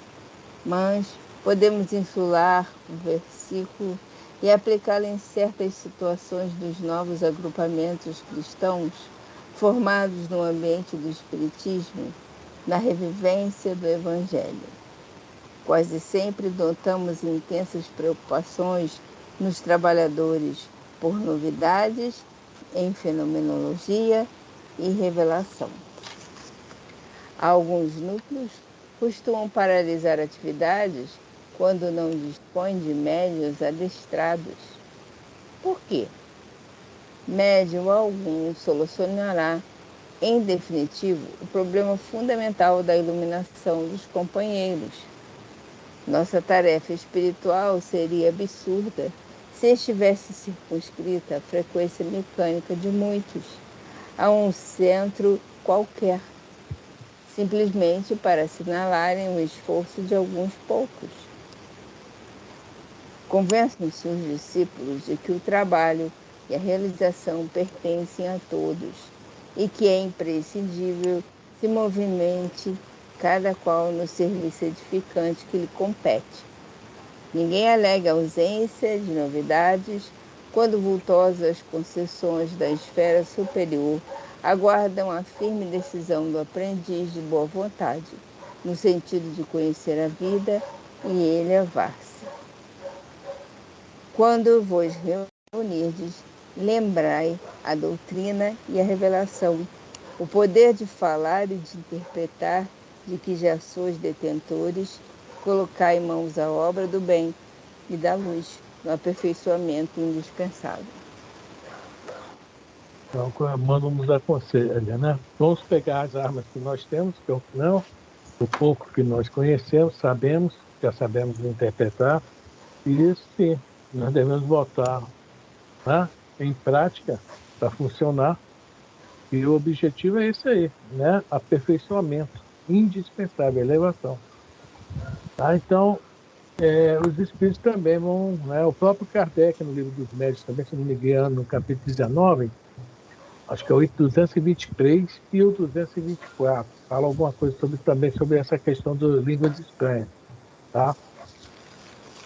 mas podemos insular o versículo e aplicá-lo em certas situações dos novos agrupamentos cristãos formados no ambiente do Espiritismo, na revivência do Evangelho. Quase sempre notamos intensas preocupações nos trabalhadores por novidades em fenomenologia e revelação. Alguns núcleos costumam paralisar atividades quando não dispõem de médiuns adestrados. Por quê? Médium algum solucionará, em definitivo, o problema fundamental da iluminação dos companheiros. Nossa tarefa espiritual seria absurda se estivesse circunscrita à frequência mecânica de muitos, a um centro qualquer, simplesmente para assinalarem o esforço de alguns poucos. Convençam-se os discípulos de que o trabalho e a realização pertencem a todos e que é imprescindível se movimente cada qual no serviço edificante que lhe compete. Ninguém alega ausência de novidades quando vultosas concessões da esfera superior aguardam a firme decisão do aprendiz de boa vontade, no sentido de conhecer a vida e elevar-se. quando vos reunirdes, lembrai a doutrina e a revelação, o poder de falar e de interpretar, de que já sois detentores, colocai em mãos a obra do bem e da luz, no aperfeiçoamento indispensável. Então, Emmanuel nos aconselha, né? Vamos pegar as armas que nós temos, que é o pouco que nós conhecemos, já sabemos interpretar, e isso sim, nós devemos botar, né, em prática para funcionar. E o objetivo é esse aí, né? Aperfeiçoamento indispensável, elevação. Tá? Então, os espíritos também vão, né? O próprio Kardec, no livro dos Médiuns, também, se não me engano, no capítulo 19, acho que é o 223 e o 224, fala alguma coisa também sobre essa questão das línguas estranhas. Tá?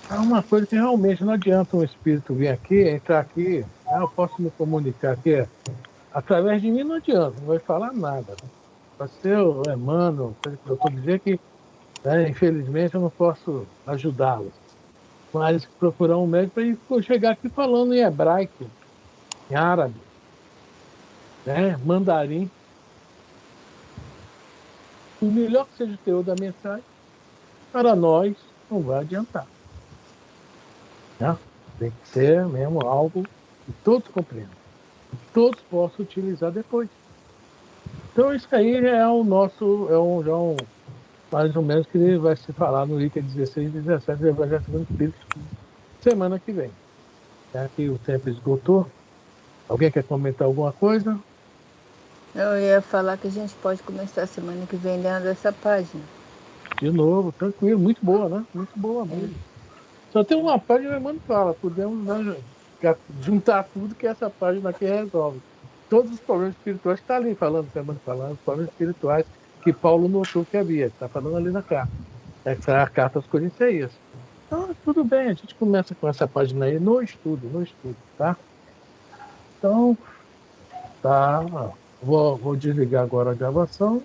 É uma coisa que realmente não adianta um espírito vir aqui, entrar aqui, eu posso me comunicar aqui, através de mim não adianta, não vai falar nada. Pode ser o Emmanuel, coisa que eu estou dizendo que, né, infelizmente, eu não posso ajudá-los. Mas procurar um médico para chegar aqui falando em hebraico, em árabe, né, mandarim. O melhor que seja o teor da mensagem, para nós não vai adiantar. Né? Tem que ser mesmo algo que todos compreendam, que todos possam utilizar depois. Então isso aí é o nosso, mais ou menos que vai se falar no item 16 e 17 do Evangelho segundo o Espírito, semana que vem. Aqui o tempo esgotou. Alguém quer comentar alguma coisa? Eu ia falar que a gente pode começar semana que vem lendo essa página. De novo, tranquilo, muito boa, né? Muito boa mesmo. Só tem uma página que o Emmanuel fala, podemos, né, juntar tudo que essa página aqui resolve. Todos os problemas espirituais está ali falando, o Emmanuel falando, os problemas espirituais que Paulo notou que havia, está falando ali na carta. Essa é a carta aos Coríntios. Então, tudo bem, a gente começa com essa página aí no estudo, tá? Então, tá, vou desligar agora a gravação.